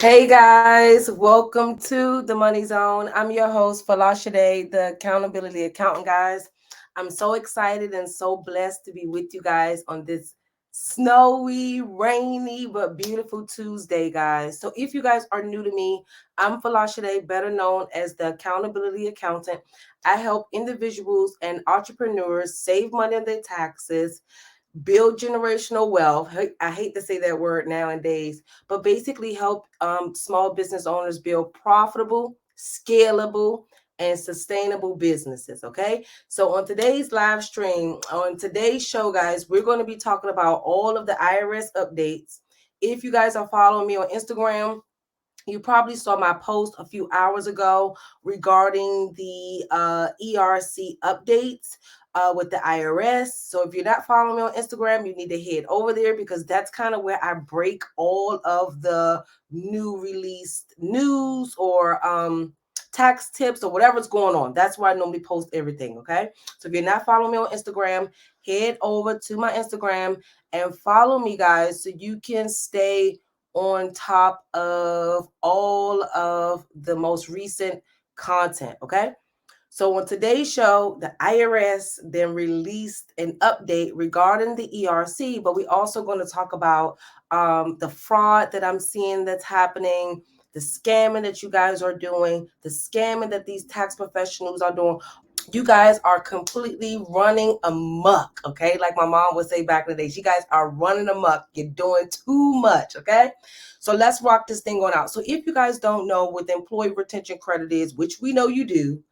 Hey guys, welcome to the Money Zone. I'm your host, Folasade, the Accountability Accountant, guys. I'm so excited and so blessed to be with you guys on this snowy, rainy, but beautiful Tuesday, guys. So if you guys are new to me, I'm Folasade, better known as the Accountability Accountant. I help individuals and entrepreneurs save money on their taxes, build generational wealth. I hate to say that word nowadays, but basically help small business owners build profitable, scalable, and sustainable businesses. Okay. So on today's live stream, on today's show, guys, we're going to be talking about all of the IRS updates. If you guys are following me on Instagram, you probably saw my post a few hours ago regarding the ERC updates with the IRS. So if you're not following me on Instagram, you need to head over there because that's kind of where I break all of the new released news or tax tips or whatever's going on. That's where I normally post everything. Okay. So if you're not following me on Instagram, head over to my Instagram and follow me, guys, so you can stay on top of all of the most recent content. Okay. So on today's show, the IRS then released an update regarding the ERC, but we also going to talk about the fraud that I'm seeing that's happening, the scamming that you guys are doing, the scamming that these tax professionals are doing. You guys are completely running amok, okay? Like my mom would say back in the day, you guys are running amok. You're doing too much, okay? So let's rock this thing on out. So if you guys don't know what the employee retention credit is, which we know you do,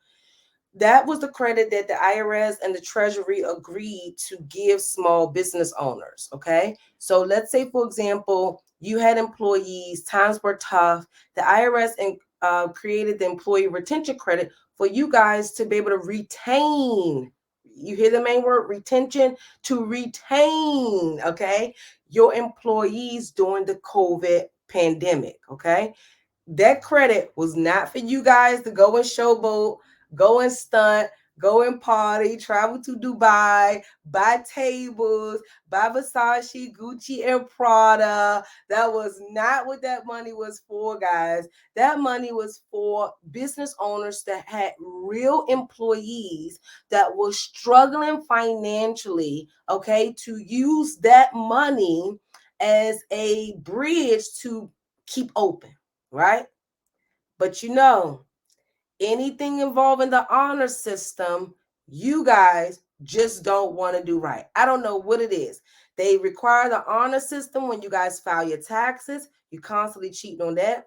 that was the credit that the IRS and the Treasury agreed to give small business owners. Okay. So let's say, for example, you had employees, times were tough. The IRS created the employee retention credit for you guys to be able to retain. You hear the main word retention, to retain, okay, your employees during the COVID pandemic. Okay. That credit was not for you guys to go and showboat, go and stunt, go and party, travel to Dubai, buy tables, buy Versace, Gucci, and Prada. That was not what that money was for, guys. That money was for business owners that had real employees that were struggling financially, okay, to use that money as a bridge to keep open, right? But anything involving the honor system, you guys just don't want to do right. I don't know what it is. They require the honor system when you guys file your taxes. You constantly cheating on that.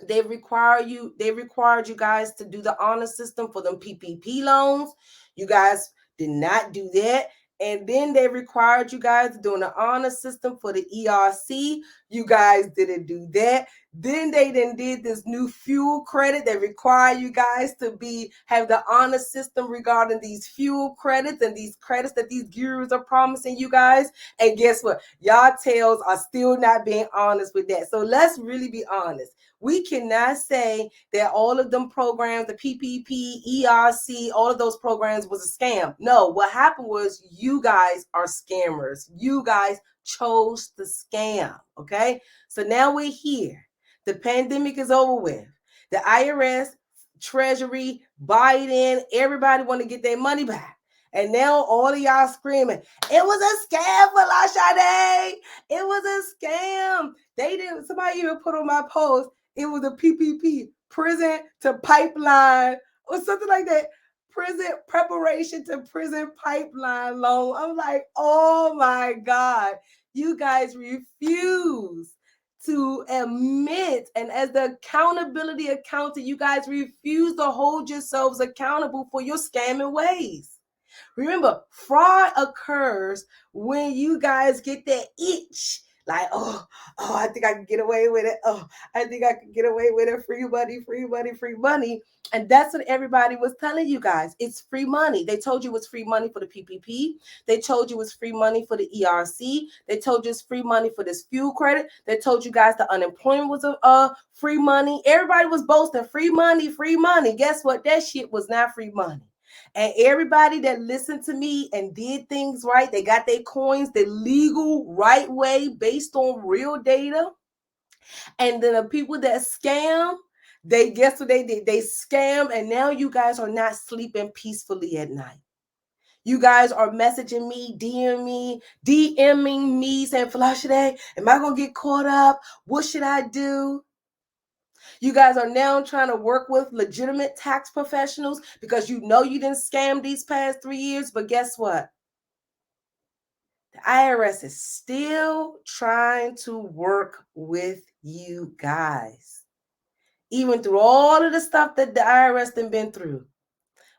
They required you guys to do the honor system for them PPP loans. You guys did not do that. And then they required you guys to do an honor system for the ERC. You guys didn't do that. Then they did this new fuel credit that require you guys to have the honor system regarding these fuel credits and these credits that these gurus are promising you guys. And guess what? Y'all tails are still not being honest with that. So let's really be honest. We cannot say that all of them programs, the PPP, ERC, all of those programs was a scam. No, what happened was you guys are scammers. You guys chose to scam. Okay. So now we're here. The pandemic is over with. The IRS, Treasury, Biden, everybody want to get their money back. And now all of y'all screaming, it was a scam for Folasade. It was a scam. They didn't, somebody even put on my post, it was a PPP, prison to pipeline or something like that. Prison preparation to prison pipeline loan. I'm like, oh my God. You guys refuse to admit, and as the accountability accountant, you guys refuse to hold yourselves accountable for your scamming ways. Remember, fraud occurs when you guys get that itch. Like, I think I can get away with it. Oh, I think I can get away with it. Free money, free money, free money. And that's what everybody was telling you guys. It's free money. They told you it was free money for the PPP. They told you it was free money for the ERC. They told you it's free money for this fuel credit. They told you guys the unemployment was free money. Everybody was boasting free money, free money. Guess what? That shit was not free money. And everybody that listened to me and did things right, they got their coins the legal right way based on real data. And then the people that scam, they guess what they did? They scam, and now you guys are not sleeping peacefully at night. You guys are messaging me, DMing me, saying, Folasade, am I gonna get caught up? What should I do? You guys are now trying to work with legitimate tax professionals because you know you didn't scam these past 3 years, but guess what? The IRS is still trying to work with you guys. Even through all of the stuff that the IRS done been through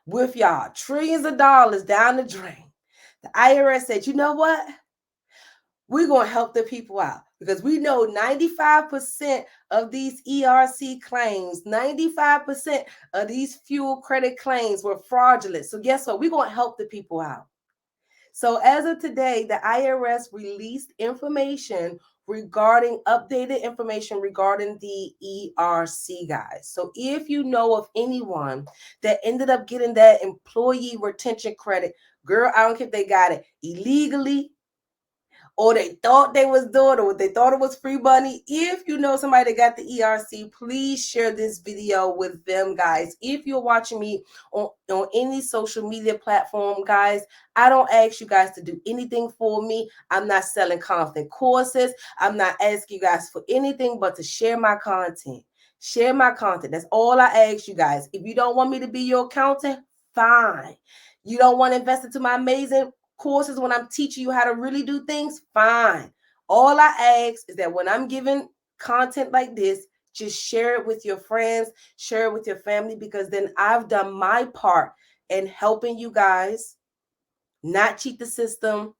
with y'all, trillions of dollars down the drain. The IRS said, you know what? We're going to help the people out because we know 95% of these ERC claims, 95% of these fuel credit claims were fraudulent. So guess what? We're going to help the people out. So as of today, the IRS released information regarding updated information regarding the ERC, guys. So if you know of anyone that ended up getting that employee retention credit, girl, I don't care if they got it illegally, or they thought they was doing, or they thought it was free money. If you know somebody that got the ERC, please share this video with them, guys. If you're watching me on any social media platform, guys, I don't ask you guys to do anything for me. I'm not selling content courses. I'm not asking you guys for anything but to share my content. Share my content. That's all I ask you guys. If you don't want me to be your accountant, fine. You don't want to invest into my amazing courses when I'm teaching you how to really do things, fine. All I ask is that when I'm giving content like this, just share it with your friends, share it with your family, because then I've done my part in helping you guys not cheat the system,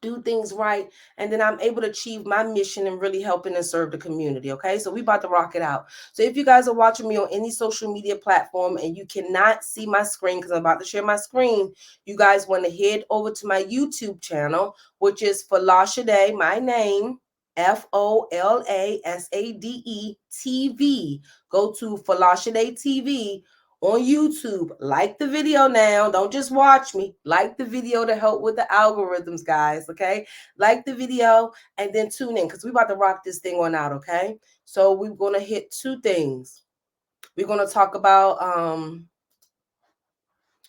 do things right, and then I'm able to achieve my mission and really helping and serve the community. Okay, so we about to rock it out. So if you guys are watching me on any social media platform and you cannot see my screen because I'm about to share my screen, you guys want to head over to my YouTube channel, which is Folasade, my name, Folasade TV. Go to Folasade TV on YouTube. Like the video now. Don't just watch me. Like the video to help with the algorithms, guys. Okay. Like the video and then tune in because we're about to rock this thing on out. Okay. So we're going to hit two things. We're going to talk about,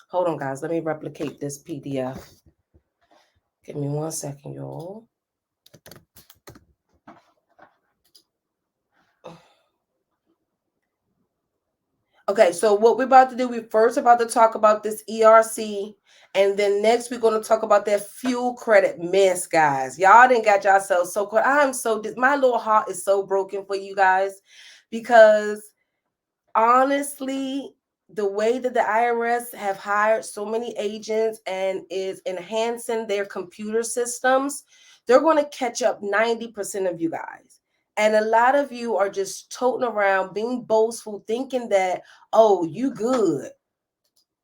hold on, guys. Let me replicate this PDF. Give me 1 second, y'all. Okay, so what we're about to do, we're first about to talk about this ERC, and then next we're going to talk about that fuel credit mess, guys. Y'all didn't got yourselves so caught. I'm so, my little heart is so broken for you guys because honestly, the way that the IRS have hired so many agents and is enhancing their computer systems, they're going to catch up 90% of you guys. And a lot of you are just toting around, being boastful, thinking that, oh, you good,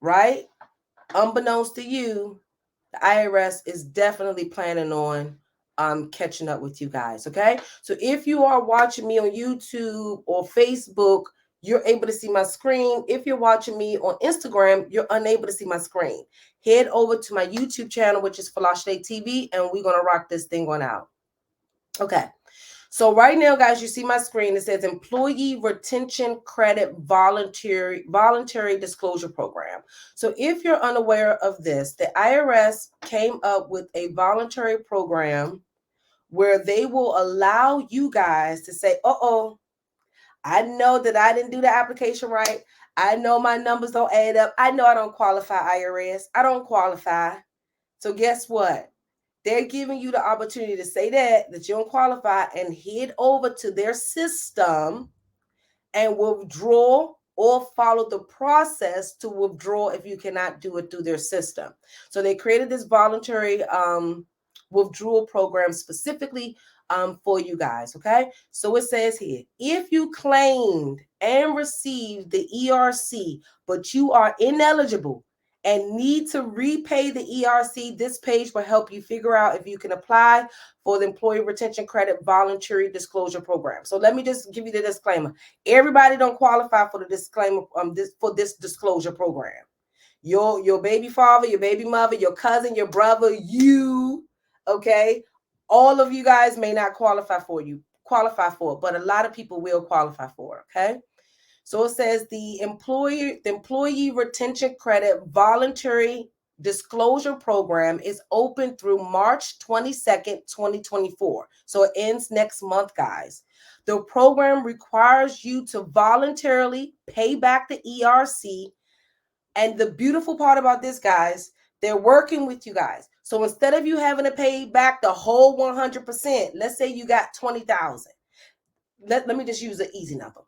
right? Unbeknownst to you, the IRS is definitely planning on catching up with you guys, okay? So if you are watching me on YouTube or Facebook, you're able to see my screen. If you're watching me on Instagram, you're unable to see my screen. Head over to my YouTube channel, which is Folasade TV, and we're going to rock this thing on out. Okay. So right now, guys, you see my screen. It says Employee Retention Credit Voluntary Disclosure Program. So if you're unaware of this, the IRS came up with a voluntary program where they will allow you guys to say, uh-oh, I know that I didn't do the application right. I know my numbers don't add up. I know I don't qualify, IRS. I don't qualify. So guess what? They're giving you the opportunity to say that you don't qualify and head over to their system and withdraw or follow the process to withdraw if you cannot do it through their system. So they created this voluntary withdrawal program specifically for you guys. Okay. So it says here, if you claimed and received the ERC, but you are ineligible and need to repay the ERC, this page will help you figure out if you can apply for the Employee Retention Credit Voluntary Disclosure Program. So let me just give you the disclaimer. Everybody don't qualify for the disclaimer for this disclosure program. Your baby father, your baby mother, your cousin, your brother, you, okay? All of you guys may not qualify qualify for it, but a lot of people will qualify for it, okay? So it says the employee retention credit voluntary disclosure program is open through March 22nd, 2024. So it ends next month, guys. The program requires you to voluntarily pay back the ERC. And the beautiful part about this, guys, they're working with you guys. So instead of you having to pay back the whole 100%, let's say you got 20,000. Let me just use an easy number.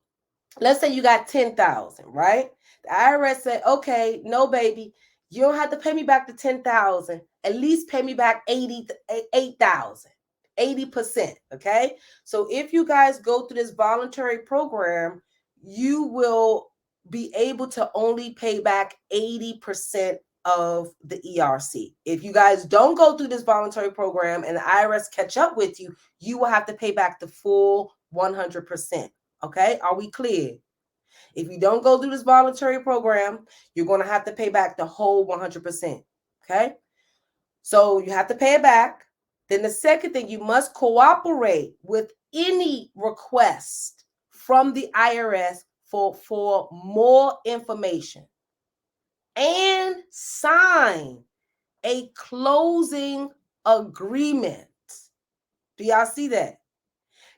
Let's say you got 10,000, right? The IRS said, okay, no, baby, you don't have to pay me back the 10,000. At least pay me back 8,000, 80%. Okay. So if you guys go through this voluntary program, you will be able to only pay back 80% of the ERC. If you guys don't go through this voluntary program and the IRS catch up with you, you will have to pay back the full 100%. Okay, are we clear? If you don't go through this voluntary program, you're going to have to pay back the whole 100%. Okay, so you have to pay it back. Then the second thing, you must cooperate with any request from the IRS for more information and sign a closing agreement. Do y'all see that?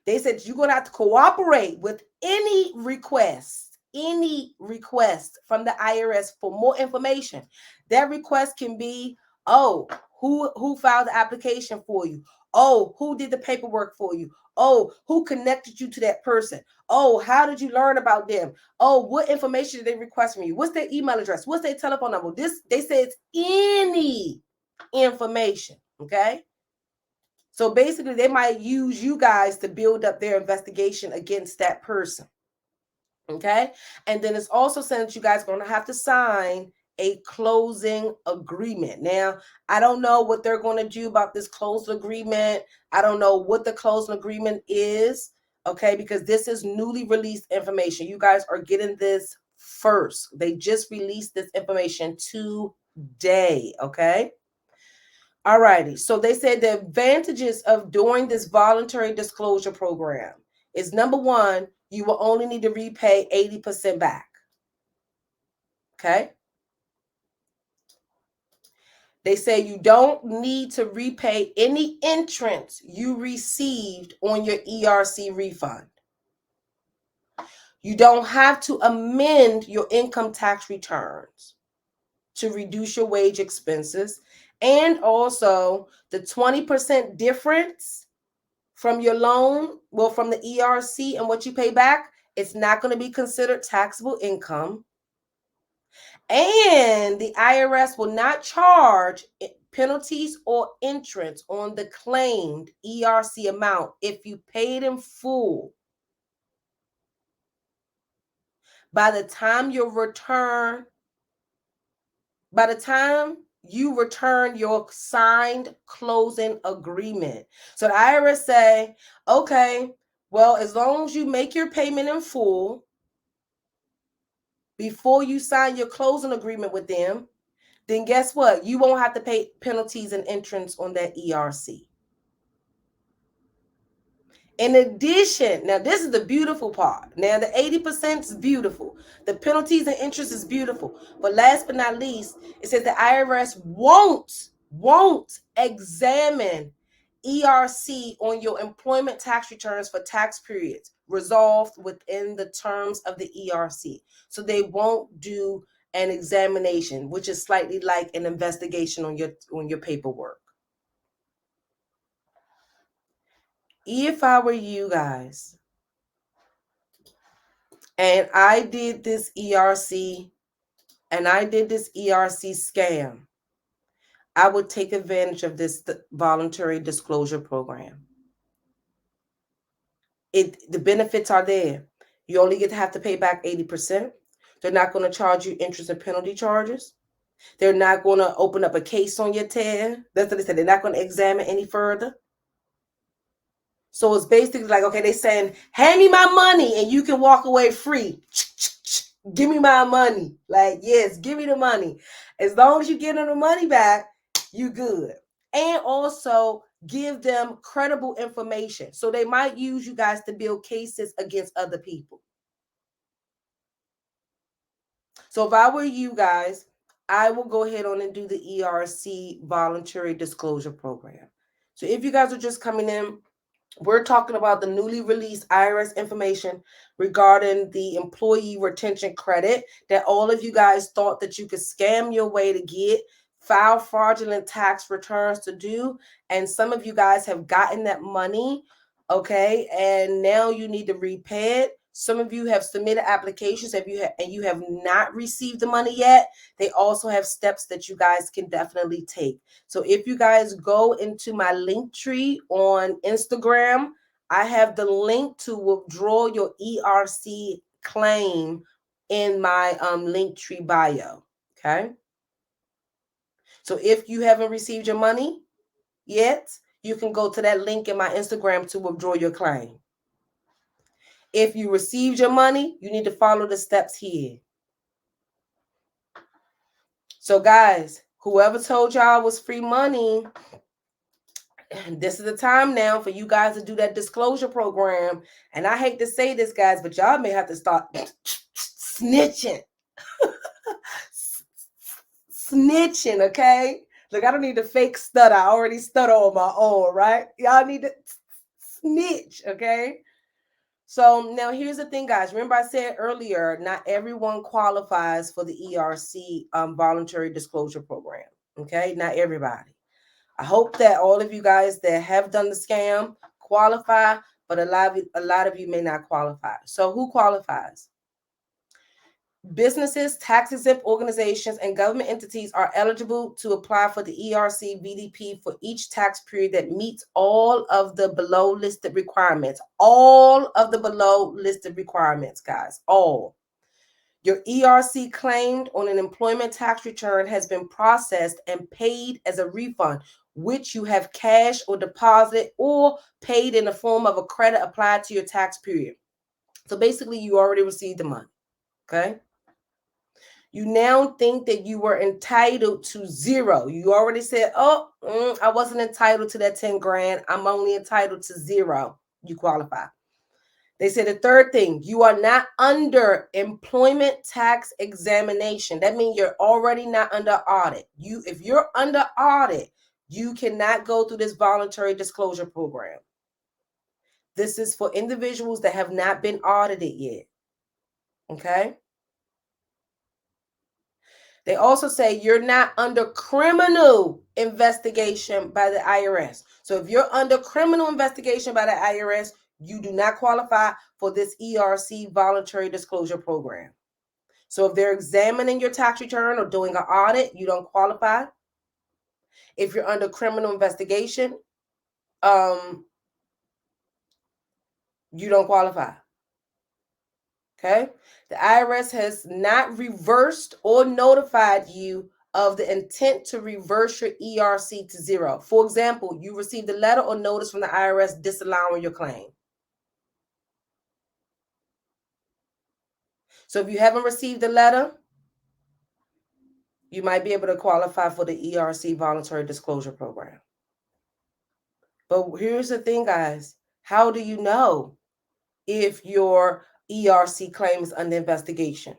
They said you're going to have to cooperate with any request from the IRS for more information. That request can be, oh, who filed the application for you? Oh, who did the paperwork for you? Oh, who connected you to that person? Oh, how did you learn about them? Oh, what information did they request from you? What's their email address? What's their telephone number? They say it's any information, okay? So basically, they might use you guys to build up their investigation against that person. Okay. And then it's also saying that you guys are going to have to sign a closing agreement. Now, I don't know what they're going to do about this closing agreement. I don't know what the closing agreement is. Okay. Because this is newly released information. You guys are getting this first. They just released this information today. Okay. All righty. So they said the advantages of doing this voluntary disclosure program is, number one, you will only need to repay 80% back. Okay. They say you don't need to repay any interest you received on your ERC refund. You don't have to amend your income tax returns to reduce your wage expenses. And also the 20% difference from your loan, well, from the ERC and what you pay back, it's not going to be considered taxable income. And the IRS will not charge penalties or interest on the claimed ERC amount if you paid in full. By the time you return your signed closing agreement. So the IRS say, okay, well, as long as you make your payment in full before you sign your closing agreement with them, then guess what? You won't have to pay penalties and interest on that ERC. In addition, now this is the beautiful part. Now the 80% is beautiful. The penalties and interest is beautiful. But last but not least, it says the IRS won't examine ERC on your employment tax returns for tax periods resolved within the terms of the ERC. So they won't do an examination, which is slightly like an investigation on your paperwork. If I were you guys and I did this ERC scam, I would take advantage of this voluntary disclosure program. The benefits are there. You only get to have to pay back 80%. They're not going to charge you interest and penalty charges. They're not going to open up a case on your tab. That's what they said. They're not going to examine any further. So it's basically like, okay, they're saying, hand me my money and you can walk away free. Give me my money. Like, yes, give me the money. As long as you get the money back, you good. And also, give them credible information. So they might use you guys to build cases against other people. So if I were you guys, I will go ahead on and do the ERC voluntary disclosure program. So if you guys are just coming in, we're talking about the newly released IRS information regarding the employee retention credit that all of you guys thought that you could scam your way to get, file fraudulent tax returns to do. And some of you guys have gotten that money, okay? And now you need to repay it. Some of you have submitted applications and you have not received the money yet. They also have steps that you guys can definitely take. So if you guys go into my link tree on Instagram, I have the link to withdraw your ERC claim in my link tree bio. Okay. So if you haven't received your money yet, you can go to that link in my Instagram to withdraw your claim. If you received your money, you need to follow the steps here. So guys, whoever told y'all was free money, this is the time now for you guys to do that disclosure program. And I hate to say this, guys, but y'all may have to start snitching. Snitching, okay? Look, I don't need to fake stutter. I already stutter on my own, right? Y'all need to snitch, okay? So now here's the thing, guys. Remember I said earlier, not everyone qualifies for the ERC voluntary disclosure program, okay? Not everybody. I hope that all of you guys that have done the scam qualify, but a lot of you may not qualify. So who qualifies? Businesses, tax-exempt organizations, and government entities are eligible to apply for the ERC VDP for each tax period that meets all of the below listed requirements. All of the below listed requirements, guys. All. Your ERC claimed on an employment tax return has been processed and paid as a refund, which you have cash or deposited or paid in the form of a credit applied to your tax period. So basically, you already received the money, okay? You now think that you were entitled to zero. You already said, I wasn't entitled to that 10 grand. I'm only entitled to zero. You qualify. They said the third thing, you are not under employment tax examination. That means you're already not under audit. If you're under audit, you cannot go through this voluntary disclosure program. This is for individuals that have not been audited yet. Okay? They also say you're not under criminal investigation by the IRS. So if you're under criminal investigation by the IRS, you do not qualify for this ERC voluntary disclosure program. So if they're examining your tax return or doing an audit, you don't qualify. If you're under criminal investigation, you don't qualify. Okay? The IRS has not reversed or notified you of the intent to reverse your ERC to zero. For example, you received a letter or notice from the IRS disallowing your claim. So if you haven't received a letter, you might be able to qualify for the ERC voluntary disclosure program. But here's the thing, guys. How do you know if your ERC claim is under investigation?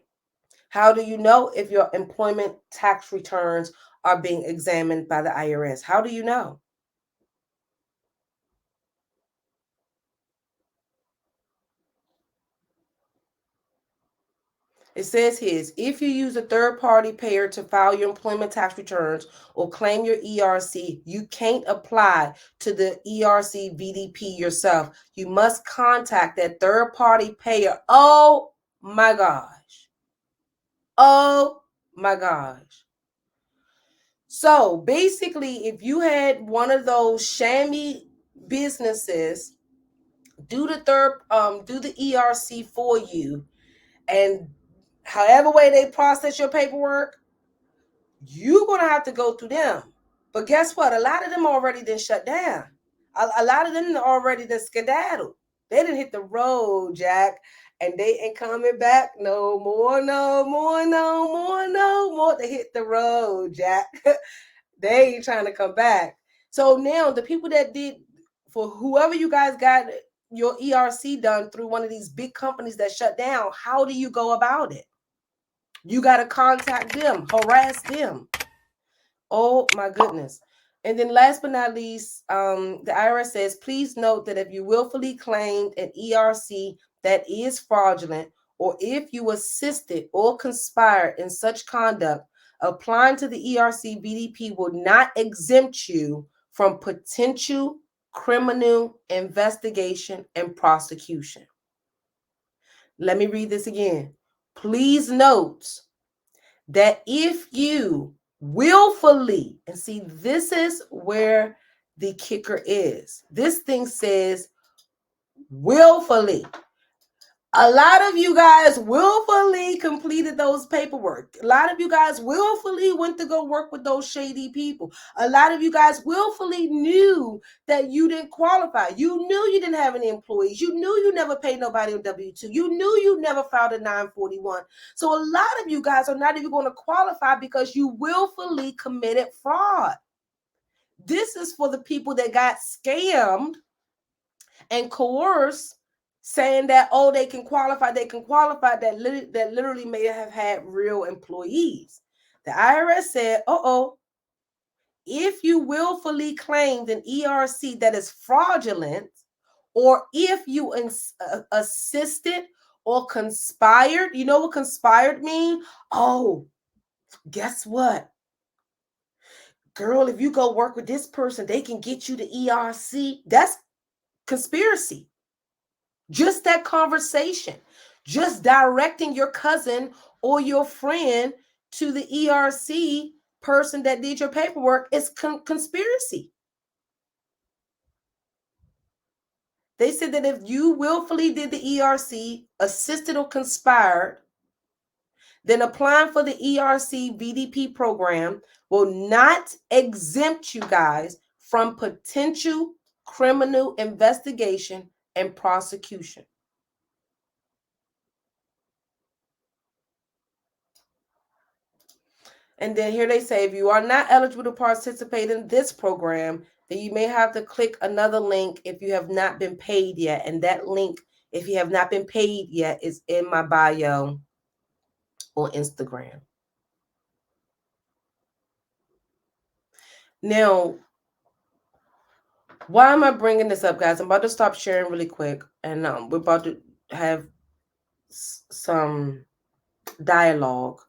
How do you know if your employment tax returns are being examined by the IRS? How do you know? It says here, if you use a third-party payer to file your employment tax returns or claim your ERC, you can't apply to the ERC VDP yourself. You must contact that third-party payer. Oh my gosh. Oh my gosh. So basically, if you had one of those shammy businesses do the ERC for you, and however way they process your paperwork, you're gonna have to go through them. But guess what? A lot of them already done shut down. A lot of them already done skedaddled. They didn't hit the road, Jack, and they ain't coming back no more, no more, no more, no more. They hit the road, Jack. They ain't trying to come back. So now the people that did, for whoever you guys got your ERC done through one of these big companies that shut down, how do you go about it? You got to contact them, harass them. Oh my goodness. And then last but not least, the IRS says, please note that if you willfully claimed an ERC that is fraudulent, or if you assisted or conspired in such conduct, applying to the ERC VDP will not exempt you from potential criminal investigation and prosecution. Let me read this again. Please note that if you willfully, and see, this is where the kicker is. This thing says willfully. A lot of you guys willfully completed those paperwork. A lot of you guys willfully went to go work with those shady people. A lot of you guys willfully knew that you didn't qualify. You knew you didn't have any employees. You knew you never paid nobody on W-2. You knew you never filed a 941. So a lot of you guys are not even going to qualify because you willfully committed fraud. This is for the people that got scammed and coerced, saying that, oh, they can qualify, that literally may have had real employees. The IRS said, if you willfully claimed an ERC that is fraudulent, or if you assisted or conspired, you know what conspired mean? Oh, guess what? Girl, if you go work with this person, they can get you the ERC. That's conspiracy. Just that conversation, just directing your cousin or your friend to the ERC person that did your paperwork is conspiracy. They said that if you willfully did the ERC, assisted or conspired, then applying for the ERC VDP program will not exempt you guys from potential criminal investigation and prosecution. And then here they say, if you are not eligible to participate in this program, then you may have to click another link if you have not been paid yet. And that link, if you have not been paid yet, is in my bio on Instagram. Now, why am I bringing this up, guys? I'm about to stop sharing really quick. And we're about to have some dialogue.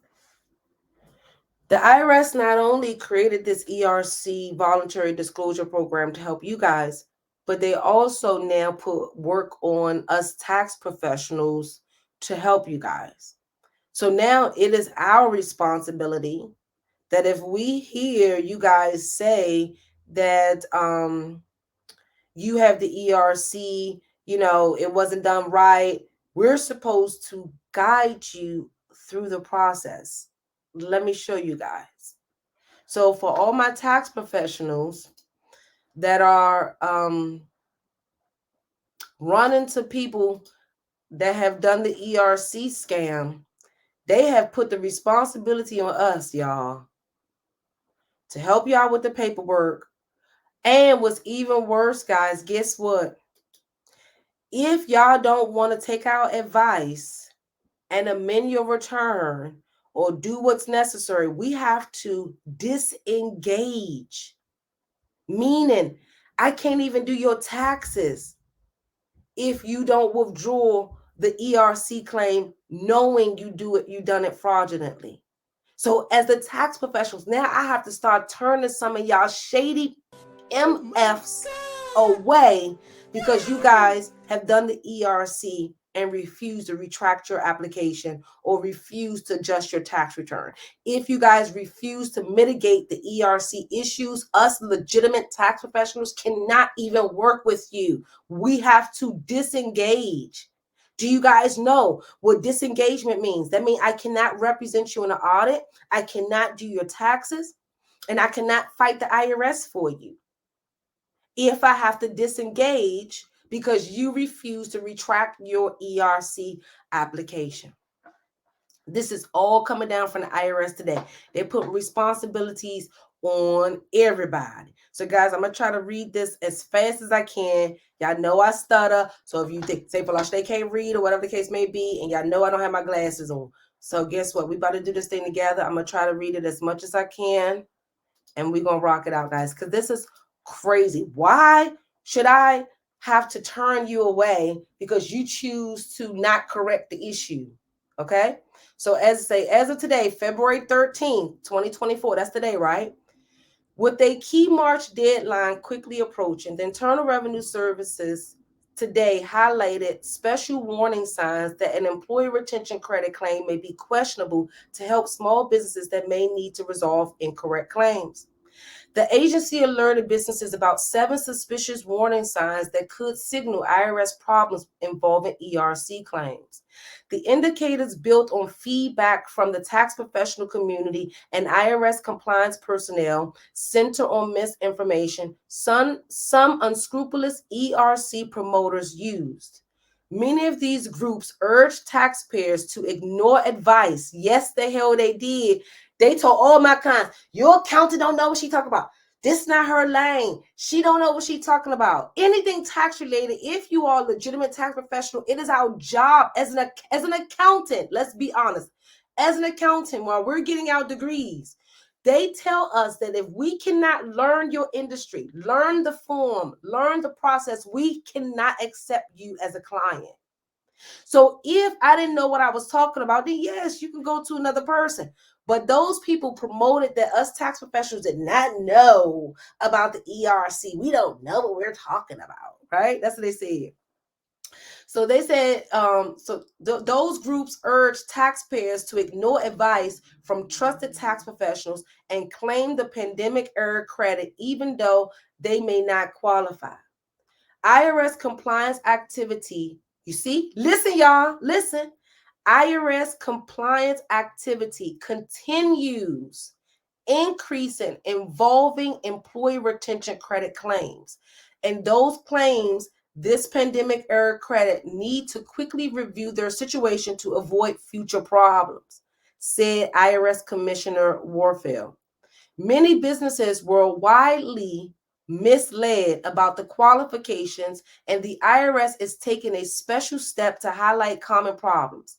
The IRS not only created this ERC voluntary disclosure program to help you guys, but they also now put work on us tax professionals to help you guys. So now it is our responsibility that if we hear you guys say that you have the ERC, it wasn't done right, we're supposed to guide you through the process. Let me show you guys. So for all my tax professionals that are running to people that have done the ERC scam, they have put the responsibility on us, y'all, to help y'all with the paperwork. And what's even worse, guys, guess what? If y'all don't want to take our advice and amend your return or do what's necessary, we have to disengage. Meaning, I can't even do your taxes if you don't withdraw the ERC claim knowing you done it fraudulently. So as the tax professionals, now I have to start turning some of y'all shady MFs away because you guys have done the ERC and refuse to retract your application or refuse to adjust your tax return. If you guys refuse to mitigate the ERC issues, us legitimate tax professionals cannot even work with you. We have to disengage. Do you guys know what disengagement means? That means I cannot represent you in an audit, I cannot do your taxes, and I cannot fight the IRS for you if I have to disengage because you refuse to retract your ERC application. This is all coming down from the IRS today. They put responsibilities on everybody. So guys, I'm gonna try to read this as fast as I can. Y'all know I stutter, so if you think say Folasade can't read or whatever the case may be, and y'all know I don't have my glasses on. So guess what? We about to do this thing together. I'm gonna try to read it as much as I can, and we're gonna rock it out, guys, because this is crazy. Why should I have to turn you away because you choose to not correct the issue? Okay. So as of today, February 13th, 2024, that's today, right? With a key March deadline quickly approaching, the Internal Revenue Services today highlighted special warning signs that an employee retention credit claim may be questionable to help small businesses that may need to resolve incorrect claims. The agency alerted businesses about 7 suspicious warning signs that could signal IRS problems involving ERC claims. The indicators built on feedback from the tax professional community and IRS compliance personnel center on misinformation some unscrupulous ERC promoters used. Many of these groups urged taxpayers to ignore advice. Yes, the hell they did. They told all my clients, your accountant don't know what she talking about. This not her lane. She don't know what she's talking about. Anything tax related, if you are a legitimate tax professional, it is our job as an accountant. Let's be honest. As an accountant, while we're getting our degrees, they tell us that if we cannot learn your industry, learn the form, learn the process, we cannot accept you as a client. So if I didn't know what I was talking about, then yes, you can go to another person. But those people promoted that us tax professionals did not know about the ERC. We don't know what we're talking about, right? That's what they said. So they said, those groups urged taxpayers to ignore advice from trusted tax professionals and claim the pandemic era credit, even though they may not qualify. IRS compliance activity, you see? Listen, y'all, listen. IRS compliance activity continues increasing involving employee retention credit claims. And those claims, this pandemic era credit, need to quickly review their situation to avoid future problems, said IRS Commissioner Warfield. Many businesses were widely misled about the qualifications, and the IRS is taking a special step to highlight common problems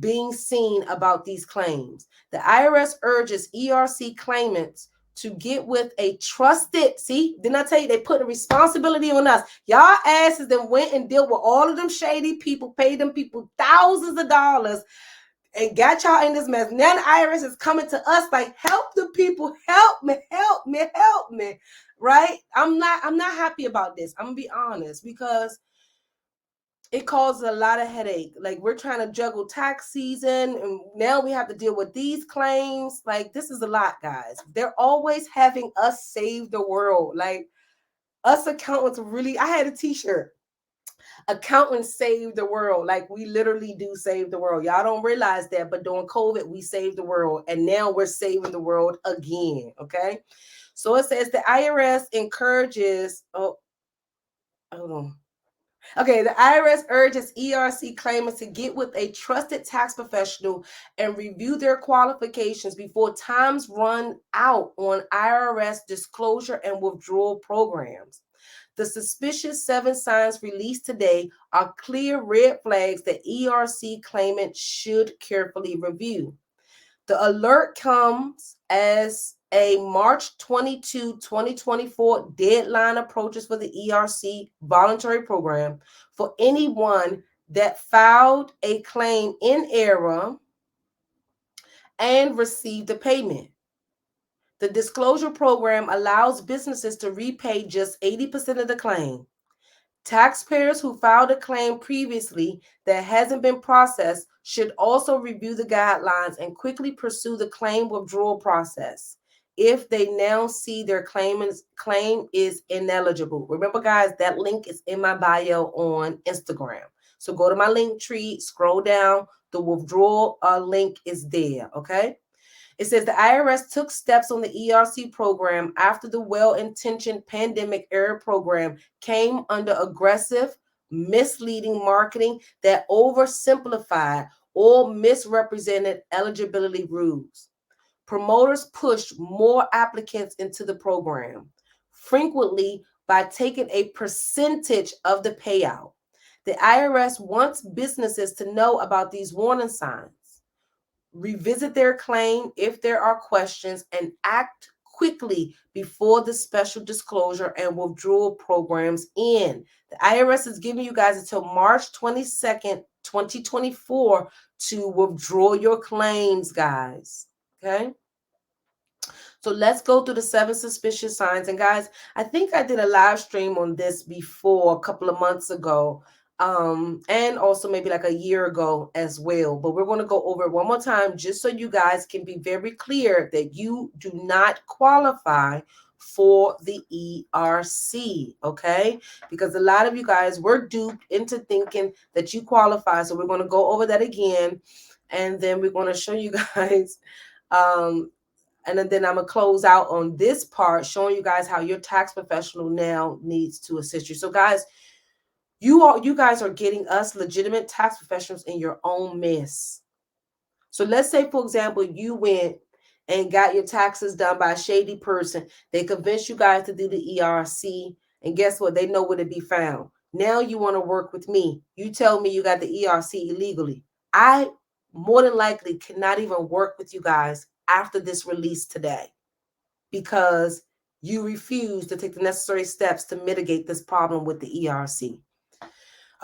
being seen about these claims. The IRS urges ERC claimants to get with a trusted, see, didn't I tell you they put the responsibility on us? Y'all asses that went and dealt with all of them shady people, paid them people thousands of dollars and got y'all in this mess. Now the IRS is coming to us like, help the people, help me, help me, help me. Right? I'm not happy about this. I'm gonna be honest, because it causes a lot of headache. Like, we're trying to juggle tax season, and now we have to deal with these claims. Like, this is a lot, guys. They're always having us save the world. Like, us accountants really, I had a t-shirt. Accountants save the world. Like, we literally do save the world. Y'all don't realize that, but during COVID, we saved the world, and now we're saving the world again. Okay. So it says the IRS encourages, hold on. Okay, the IRS urges ERC claimants to get with a trusted tax professional and review their qualifications before times run out on IRS disclosure and withdrawal programs. The suspicious 7 signs released today are clear red flags that ERC claimants should carefully review. The alert comes as a March 22, 2024 deadline approaches for the ERC voluntary program for anyone that filed a claim in error and received a payment. The disclosure program allows businesses to repay just 80% of the claim. Taxpayers who filed a claim previously that hasn't been processed should also review the guidelines and quickly pursue the claim withdrawal process if they now see their claim is ineligible. Remember, guys, that link is in my bio on Instagram. So go to my link tree, scroll down, the withdrawal link is there, okay? It says the IRS took steps on the ERC program after the well-intentioned pandemic era program came under aggressive, misleading marketing that oversimplified or misrepresented eligibility rules. promoters push more applicants into the program, frequently by taking a percentage of the payout. The IRS wants businesses to know about these warning signs, revisit their claim if there are questions, and act quickly before the special disclosure and withdrawal programs end. The IRS is giving you guys until March 22nd, 2024 to withdraw your claims, guys. Okay? So let's go through the 7 suspicious signs. And guys, I think I did a live stream on this before a couple of months ago, and also maybe like a year ago as well. But we're going to go over it one more time just so you guys can be very clear that you do not qualify for the ERC, okay? Because a lot of you guys were duped into thinking that you qualify. So we're going to go over that again, and then we're going to show you guys and then I'm going to close out on this part, showing you guys how your tax professional now needs to assist you. So guys, you guys are getting us legitimate tax professionals in your own mess. So let's say, for example, you went and got your taxes done by a shady person. They convinced you guys to do the ERC. And guess what? They know where to be found. Now you want to work with me. You tell me you got the ERC illegally. I more than likely cannot even work with you guys after this release today, because you refuse to take the necessary steps to mitigate this problem with the ERC.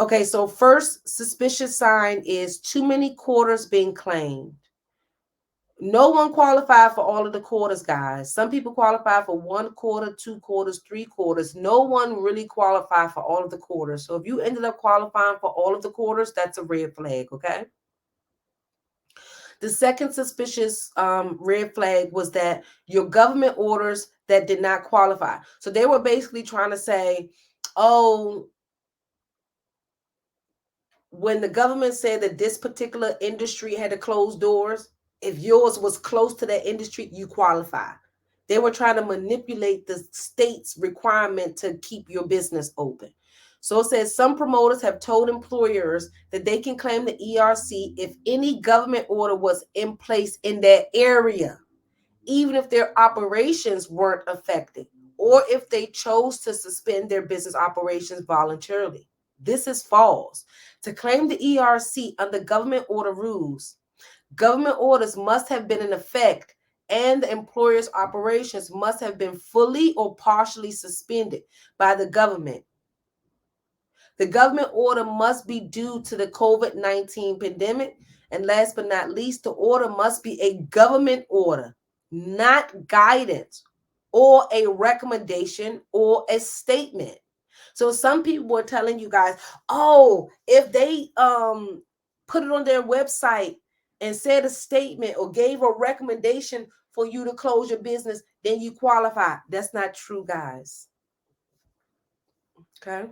Okay, so first suspicious sign is too many quarters being claimed. No one qualified for all of the quarters, guys. Some people qualify for 1 quarter, 2 quarters, 3 quarters. No one really qualified for all of the quarters. So if you ended up qualifying for all of the quarters, that's a red flag, okay? The second suspicious red flag was that your government orders that did not qualify. So they were basically trying to say, oh, when the government said that this particular industry had to close doors, if yours was close to that industry, you qualify. They were trying to manipulate the state's requirement to keep your business open. So it says some promoters have told employers that they can claim the ERC if any government order was in place in that area, even if their operations weren't affected, or if they chose to suspend their business operations voluntarily. This is false. To claim the ERC under government order rules, government orders must have been in effect and the employer's operations must have been fully or partially suspended by the government. The government order must be due to the COVID-19 pandemic. And last but not least, the order must be a government order, not guidance or a recommendation or a statement. So some people were telling you guys, oh, if they put it on their website and said a statement or gave a recommendation for you to close your business, then you qualify. That's not true, guys. Okay.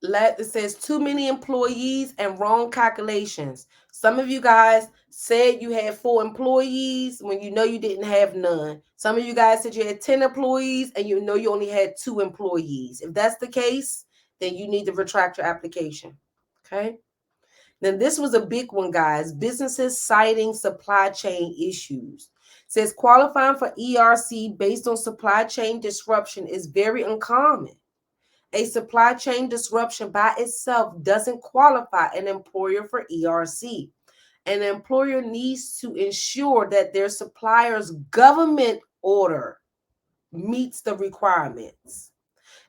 It says too many employees and wrong calculations. Some of you guys said you had 4 employees when you know you didn't have none. Some of you guys said you had 10 employees and you know you only had 2 employees. If that's the case, then you need to retract your application. Okay. Then this was a big one, guys. Businesses citing supply chain issues. It says qualifying for ERC based on supply chain disruption is very uncommon. A supply chain disruption by itself doesn't qualify an employer for ERC. An employer needs to ensure that their supplier's government order meets the requirements.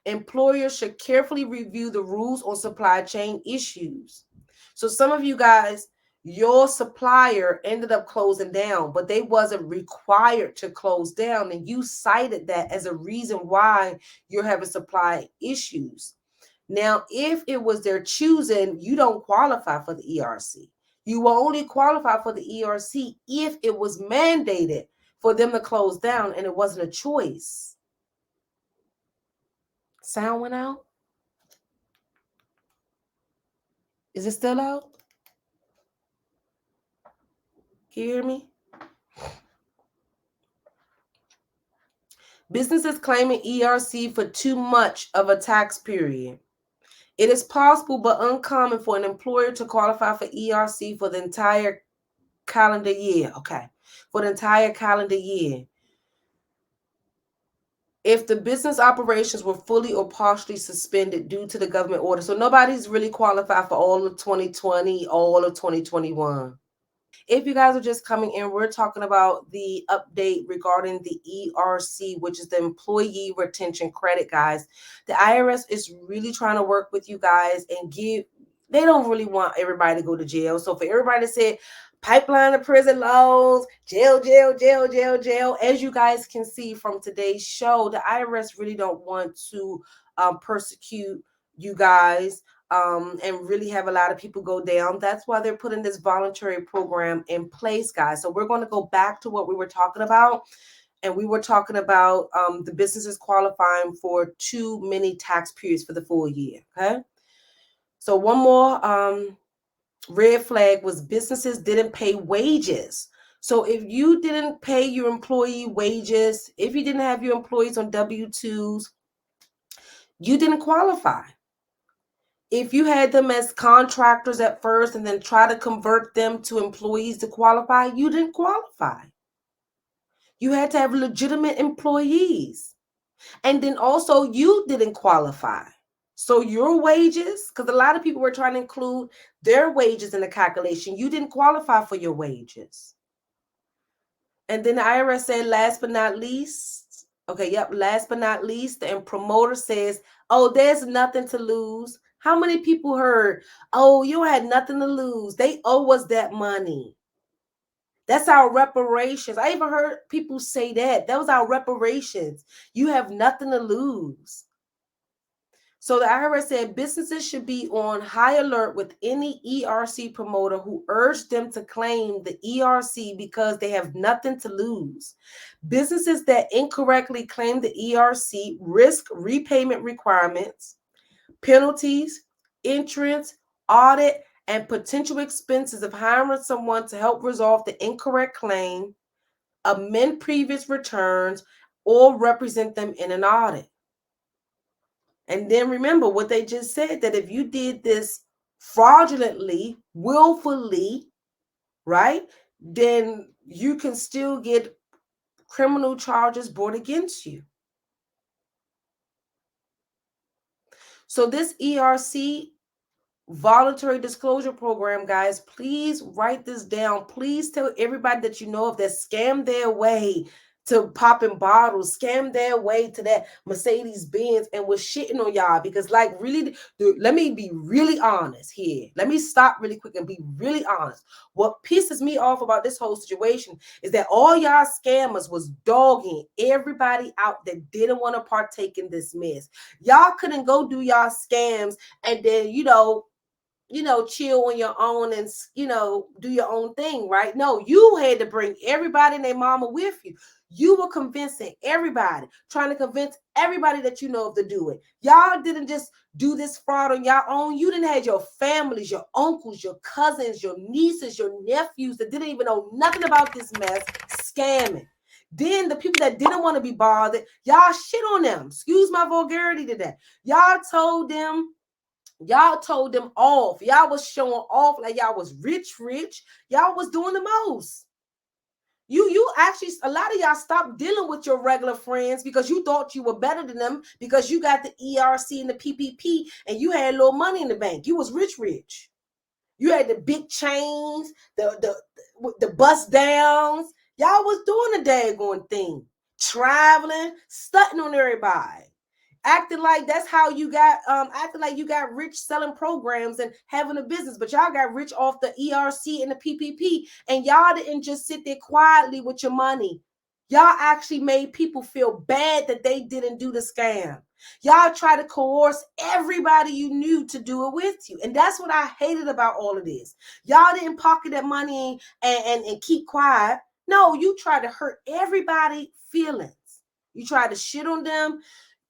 Employers should carefully review the rules on supply chain issues. So some of you guys, your supplier ended up closing down, but they wasn't required to close down. And you cited that as a reason why you're having supply issues. Now, if it was their choosing, you don't qualify for the ERC. You will only qualify for the ERC if it was mandated for them to close down and it wasn't a choice. Sound went out? Is it still out? Can you hear me? Businesses claiming ERC for too much of a tax period. It is possible but uncommon for an employer to qualify for ERC for the entire calendar year. Okay. For the entire calendar year. If the business operations were fully or partially suspended due to the government order. So nobody's really qualified for all of 2020, all of 2021. If you guys are just coming in, we're talking about the update regarding the ERC, which is the Employee Retention Credit, guys. The IRS is really trying to work with you guys and they don't really want everybody to go to jail. So for everybody to say pipeline of prison loans, jail, jail, jail, jail, jail, as you guys can see from today's show, the IRS really don't want to persecute you guys. And really have a lot of people go down. That's why they're putting this voluntary program in place, guys. So we're going to go back to what we were talking about. And we were talking about the businesses qualifying for too many tax periods for the full year. Okay. So one more red flag was businesses didn't pay wages. So if you didn't pay your employee wages, if you didn't have your employees on W-2s, you didn't qualify. If you had them as contractors at first and then try to convert them to employees to qualify, you didn't qualify. You had to have legitimate employees. And then also you didn't qualify. So your wages, because a lot of people were trying to include their wages in the calculation, you didn't qualify for your wages. And then the IRS said, last but not least, last but not least, and promoter says, oh, there's nothing to lose. How many people heard, oh, you had nothing to lose? They owe us that money. That's our reparations. I even heard people say that. That was our reparations. You have nothing to lose. So the IRS said businesses should be on high alert with any ERC promoter who urged them to claim the ERC because they have nothing to lose. Businesses that incorrectly claim the ERC risk repayment requirements, penalties, insurance, audit, and potential expenses of hiring someone to help resolve the incorrect claim, amend previous returns, or represent them in an audit. And then remember what they just said, that if you did this fraudulently, willfully, right, then you can still get criminal charges brought against you. So this ERC voluntary disclosure program, guys, please write this down. Please tell everybody that you know of that scam their way to popping bottles, scam their way to that Mercedes Benz and was shitting on y'all. Because like really, dude, let me be really honest here. Let me stop really quick and be really honest. What pisses me off about this whole situation is that all y'all scammers was dogging everybody out that didn't want to partake in this mess. Y'all couldn't go do y'all scams and then, chill on your own and, do your own thing, right? No, you had to bring everybody and their mama with you. You were convincing everybody, trying to convince everybody that you know of to do it. Y'all didn't just do this fraud on your own. You didn't have your families, your uncles, your cousins, your nieces, your nephews that didn't even know nothing about this mess scamming. Then the people that didn't want to be bothered, y'all shit on them. Excuse my vulgarity today. Y'all told them off. Y'all was showing off like y'all was rich. Y'all was doing the most. You actually, a lot of y'all stopped dealing with your regular friends because you thought you were better than them because you got the ERC and the PPP and you had a little money in the bank. You was rich. You had the big chains, the bust downs. Y'all was doing the daggone thing, traveling, stunting on everybody. Acting like that's how you got rich selling programs and having a business, but y'all got rich off the ERC and the PPP, and y'all didn't just sit there quietly with your money. Y'all actually made people feel bad that they didn't do the scam. Y'all try to coerce everybody you knew to do it with you, and that's what I hated about all of this. Y'all didn't pocket that money and keep quiet. No, you tried to hurt everybody's feelings. You tried to shit on them.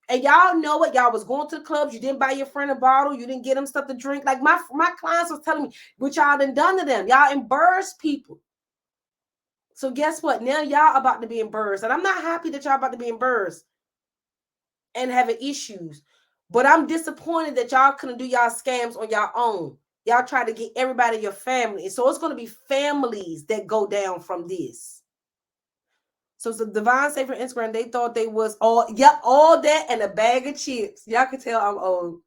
And y'all know what? Y'all was going to the clubs. You didn't buy your friend a bottle. You didn't get them stuff to drink. Like my clients was telling me what y'all done to them. Y'all embarrassed people. So guess what? Now y'all about to be embarrassed. And I'm not happy that y'all about to be embarrassed and having issues. But I'm disappointed that y'all couldn't do y'all scams on y'all own. Y'all try to get everybody in your family. So it's going to be families that go down from this. So Divine Safe for Instagram, they thought they was all that and a bag of chips. Y'all can tell I'm old.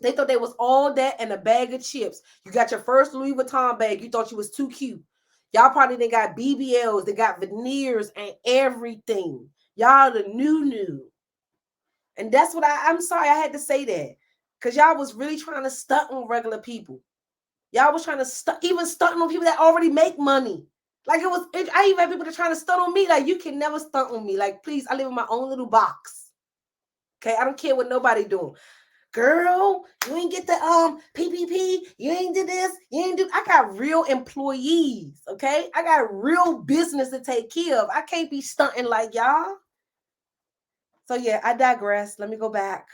They thought they was all that and a bag of chips. You got your first Louis Vuitton bag. You thought you was too cute. Y'all probably they got BBLs. They got veneers and everything. Y'all the new. And that's what I'm sorry I had to say that. Because y'all was really trying to stunt on regular people. Y'all was trying to stunt on people that already make money. Like I even had people that trying to stunt on me. Like, you can never stunt on me. Like, please, I live in my own little box. Okay, I don't care what nobody doing. Girl, you ain't get the PPP. You ain't do this. You ain't do. I got real employees. Okay, I got real business to take care of. I can't be stunting like y'all. So yeah, I digress. Let me go back.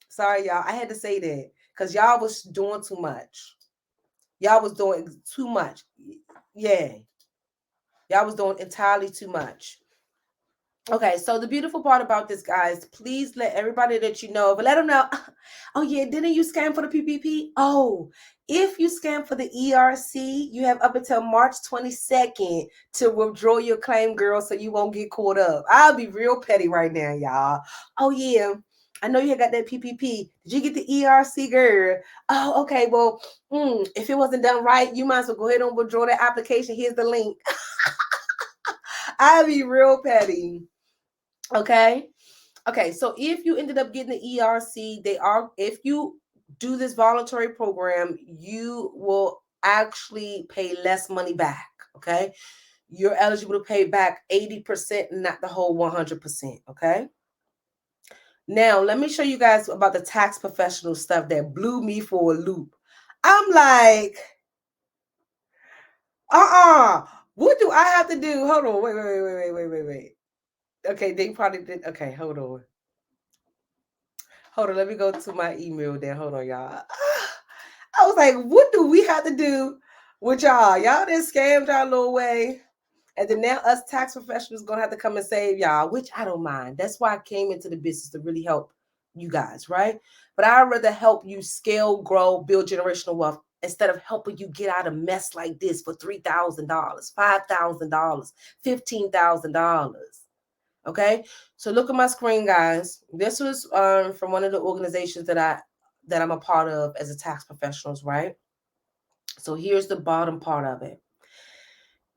Sorry, y'all. I had to say that because y'all was doing too much. Y'all was doing too much. Yeah. Y'all was doing entirely too much. Okay, so the beautiful part about this, guys, please let everybody that you know, but let them know, oh yeah, didn't you scam for the PPP? Oh, if you scam for the ERC, you have up until March 22nd to withdraw your claim, girl, so you won't get caught up. I'll be real petty right now, y'all. Oh yeah, I know you got that PPP. Did you get the ERC, girl? Oh, okay, well, if it wasn't done right, you might as well go ahead and withdraw that application. Here's the link. I'll be real petty. Okay. So if you ended up getting the ERC, if you do this voluntary program, you will actually pay less money back. Okay. You're eligible to pay back 80%, not the whole 100%. Okay. Now, let me show you guys about the tax professional stuff that blew me for a loop. I'm like, what do I have to do? Hold on. Wait. Okay, they probably did. Okay, hold on. Let me go to my email there. Hold on, y'all. I was like, what do we have to do with y'all? Y'all done scammed y'all little way. And then now us tax professionals gonna have to come and save y'all, which I don't mind. That's why I came into the business, to really help you guys, right? But I'd rather help you scale, grow, build generational wealth instead of helping you get out of mess like this for $3,000, $5,000, $15,000. Okay, so look at my screen, guys. This was from one of the organizations that I'm a part of as a tax professionals, right? So here's the bottom part of it.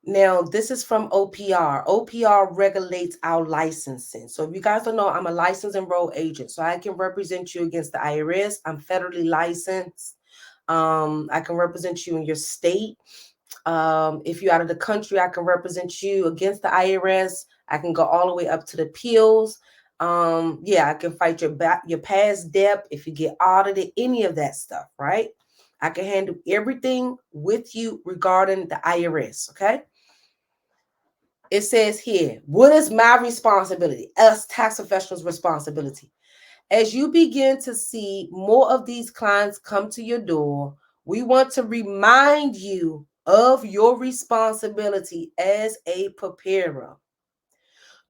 Now, this is from OPR. OPR regulates our licensing. So if you guys don't know, I'm a licensed enrolled agent. So I can represent you against the IRS. I'm federally licensed. I can represent you in your state. If you're out of the country, I can represent you against the IRS. I can go all the way up to the appeals. I can fight your past debt if you get audited, any of that stuff, right? I can handle everything with you regarding the IRS, okay? It says here, what is my responsibility? Us tax professionals' responsibility. As you begin to see more of these clients come to your door, we want to remind you of your responsibility as a preparer.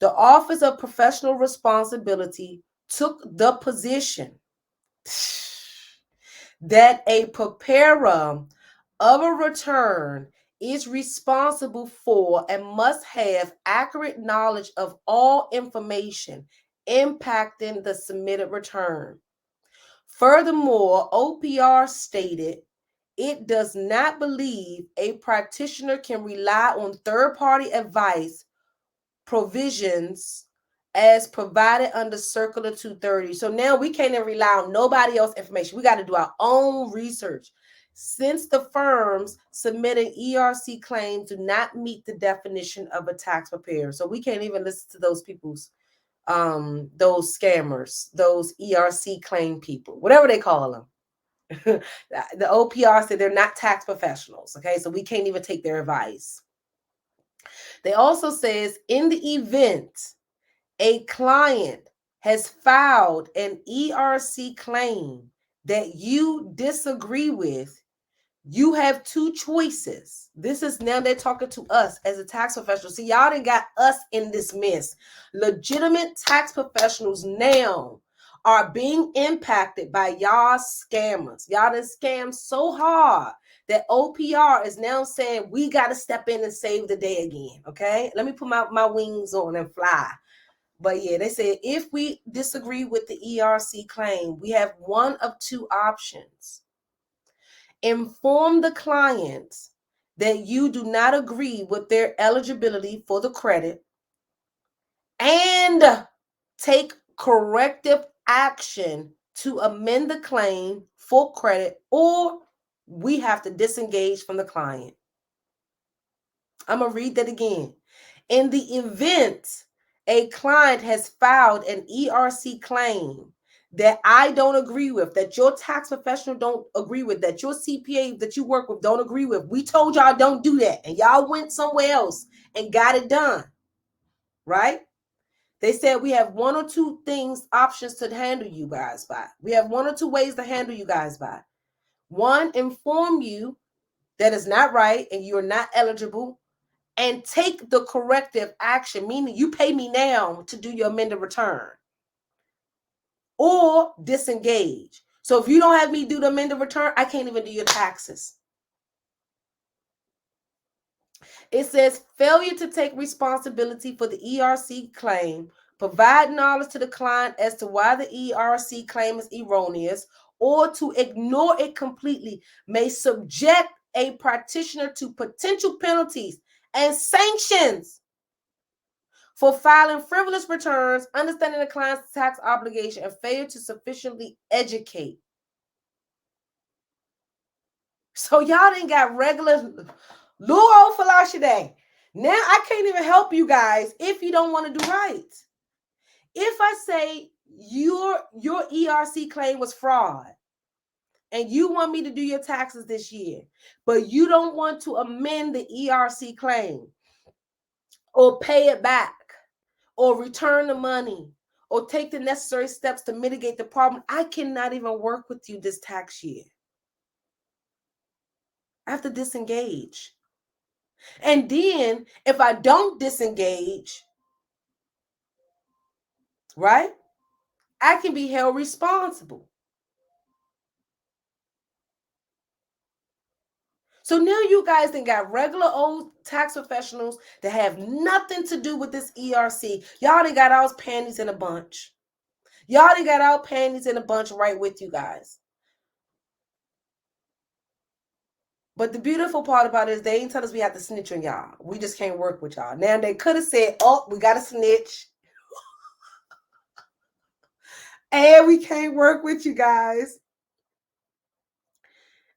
The Office of Professional Responsibility took the position that a preparer of a return is responsible for and must have accurate knowledge of all information impacting the submitted return. Furthermore, OPR stated it does not believe a practitioner can rely on third-party advice provisions as provided under Circular 230. So now we can't even rely on nobody else's information. We got to do our own research. Since the firms submitting ERC claims do not meet the definition of a tax preparer. So we can't even listen to those people's those scammers, those ERC claim people, whatever they call them. The OPR said they're not tax professionals. Okay, so we can't even take their advice. They also says in the event a client has filed an ERC claim that you disagree with, you have two choices. This is now they're talking to us as a tax professional. See, y'all done got us in this mess. Legitimate tax professionals now are being impacted by y'all scammers. Y'all done scammed so hard that OPR is now saying we got to step in and save the day again. Okay, let me put my wings on and fly. But yeah, they said if we disagree with the ERC claim, we have one of two options. Inform the client that you do not agree with their eligibility for the credit and take corrective action to amend the claim for credit, or we have to disengage from the client. I'm going to read that again. In the event a client has filed an ERC claim that I don't agree with, that your tax professional don't agree with, that your CPA that you work with don't agree with, we told y'all don't do that, and y'all went somewhere else and got it done, right? They said we have one or two options to handle you guys by. We have one or two ways to handle you guys by. One, inform you that is not right and you're not eligible, and take the corrective action, meaning you pay me now to do your amended return, or disengage. So if you don't have me do the amended return, I can't even do your taxes. It says failure to take responsibility for the ERC claim, provide knowledge to the client as to why the ERC claim is erroneous, or to ignore it completely may subject a practitioner to potential penalties and sanctions for filing frivolous returns, understanding the client's tax obligation, and failure to sufficiently educate. So y'all didn't got regular Luo Folasade. Now I can't even help you guys if you don't want to do right. If I say your ERC claim was fraud and you want me to do your taxes this year, but you don't want to amend the ERC claim or pay it back or return the money or take the necessary steps to mitigate the problem, I cannot even work with you this tax year. I have to disengage. And then if I don't disengage, right, I can be held responsible. So now you guys then got regular old tax professionals that have nothing to do with this ERC. Y'all done got our panties in a bunch. Y'all done got our panties in a bunch right with you guys. But the beautiful part about it is they ain't tell us we have to snitch on y'all. We just can't work with y'all. Now they could have said, oh, we got to snitch. And we can't work with you guys.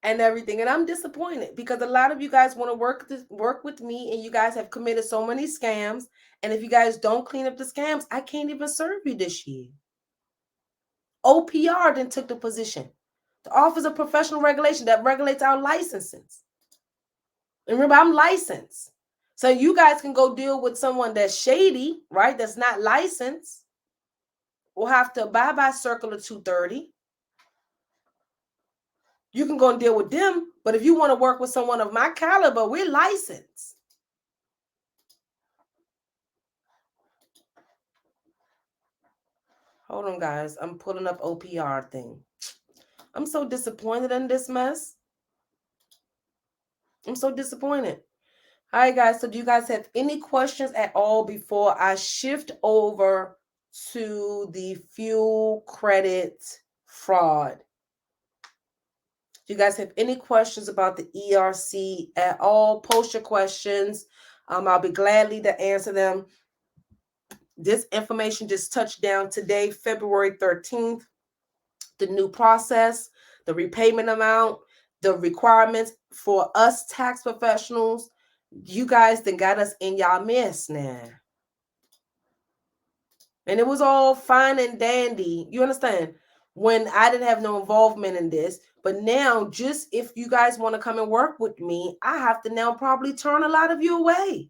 And everything. And I'm disappointed because a lot of you guys want to work with me, and you guys have committed so many scams. And if you guys don't clean up the scams, I can't even serve you this year. OPR then took the position. The Office of Professional Regulation that regulates our licenses. And remember, I'm licensed. So you guys can go deal with someone that's shady, right? That's not licensed. We'll have to abide by Circular 230. You can go and deal with them. But if you want to work with someone of my caliber, we're licensed. Hold on, guys. I'm pulling up OPR thing. I'm so disappointed in this mess. I'm so disappointed. All right, guys. So do you guys have any questions at all before I shift over to the fuel credit fraud? Do you guys have any questions about the ERC at all? Post your questions. I'll be gladly to answer them. This information just touched down today, February 13th. The new process, the repayment amount, the requirements for us tax professionals. You guys then got us in y'all mess now. And it was all fine and dandy. You understand? When I didn't have no involvement in this. But now, just if you guys want to come and work with me, I have to now probably turn a lot of you away.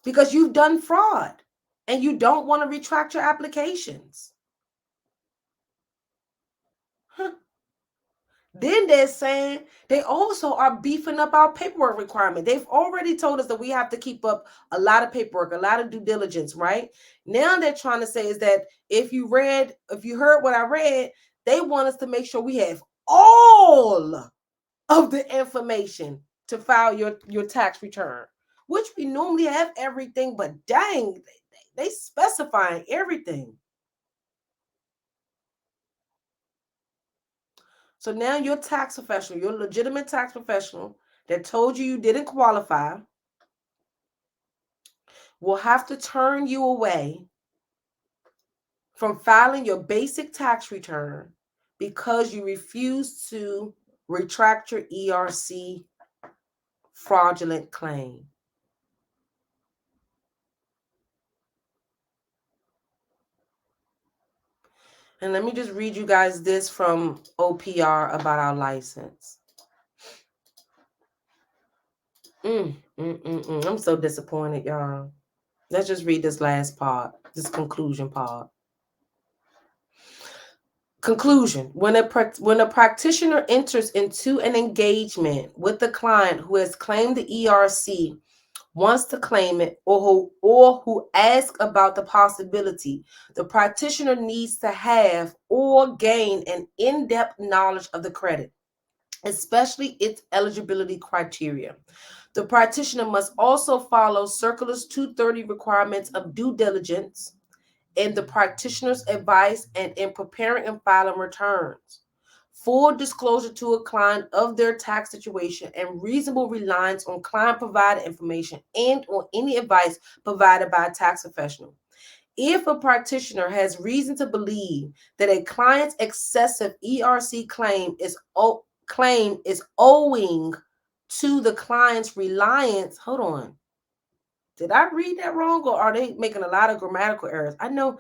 Because you've done fraud. And you don't want to retract your applications. Then they're saying they also are beefing up our paperwork requirement. They've already told us that we have to keep up a lot of paperwork, a lot of due diligence, right? Now they're trying to say is that if you heard what I read, they want us to make sure we have all of the information to file your tax return, which we normally have everything, but dang, they specifying everything. So now your tax professional, your legitimate tax professional that told you didn't qualify, will have to turn you away from filing your basic tax return because you refuse to retract your ERC fraudulent claim. And let me just read you guys this from OPR about our license. I'm so disappointed, y'all. Let's just read this last part, this conclusion part. Conclusion: when a practitioner enters into an engagement with the client who has claimed the ERC, wants to claim it, or who asks about the possibility, the practitioner needs to have or gain an in-depth knowledge of the credit, especially its eligibility criteria. The practitioner must also follow Circulars 230 requirements of due diligence in the practitioner's advice and in preparing and filing returns. Full disclosure to a client of their tax situation and reasonable reliance on client-provided information and on any advice provided by a tax professional. If a practitioner has reason to believe that a client's excessive ERC claim is owing to the client's reliance, hold on. Did I read that wrong, or are they making a lot of grammatical errors? I know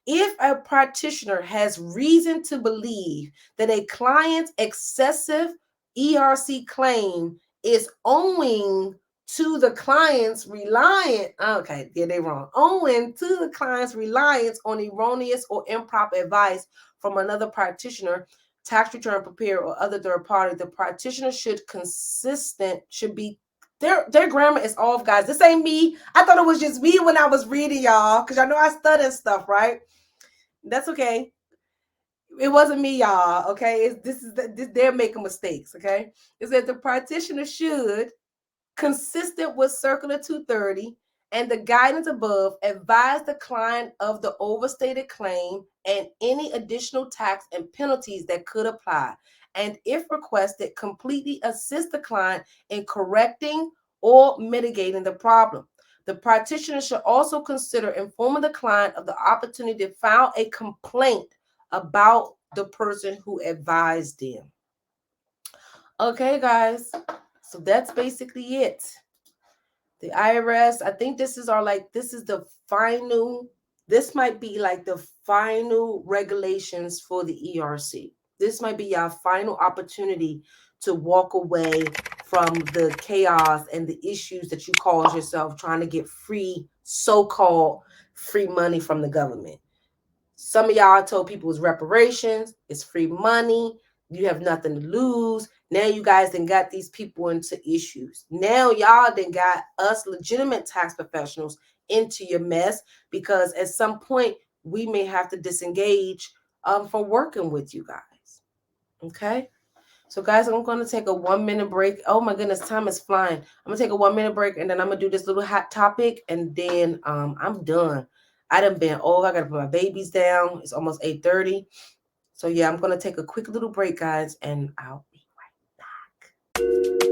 if a practitioner has reason to believe that a client's excessive ERC claim is owing to the client's reliance, okay, yeah, they're wrong. Owing to the client's reliance on erroneous or improper advice from another practitioner, tax return preparer, or other third party, the practitioner should be their grammar is off, guys. This ain't me. I thought it was just me when I was reading, y'all, because y'all know I study stuff, right? That's okay. It wasn't me, y'all. Okay, they're making mistakes. Okay, it said the practitioner should, consistent with Circular 230 and the guidance above, advise the client of the overstated claim and any additional tax and penalties that could apply, and if requested, completely assist the client in correcting or mitigating the problem. The practitioner should also consider informing the client of the opportunity to file a complaint about the person who advised them. Okay, guys, so that's basically it. The IRS, I think this is the final, this might be like the final regulations for the ERC. This might be your final opportunity to walk away from the chaos and the issues that you cause yourself trying to get free, so-called free money from the government. Some of y'all told people it's reparations, it's free money, you have nothing to lose. Now you guys then got these people into issues. Now y'all then got us legitimate tax professionals into your mess, because at some point we may have to disengage from working with you guys. Okay? So guys, I'm going to take a 1 minute break. Oh my goodness, time is flying. I'm going to take a 1 minute break, and then I'm going to do this little hot topic, and then I'm done. I done been over. I got to put my babies down. It's almost 8:30. So yeah, I'm going to take a quick little break, guys, and I'll be right back.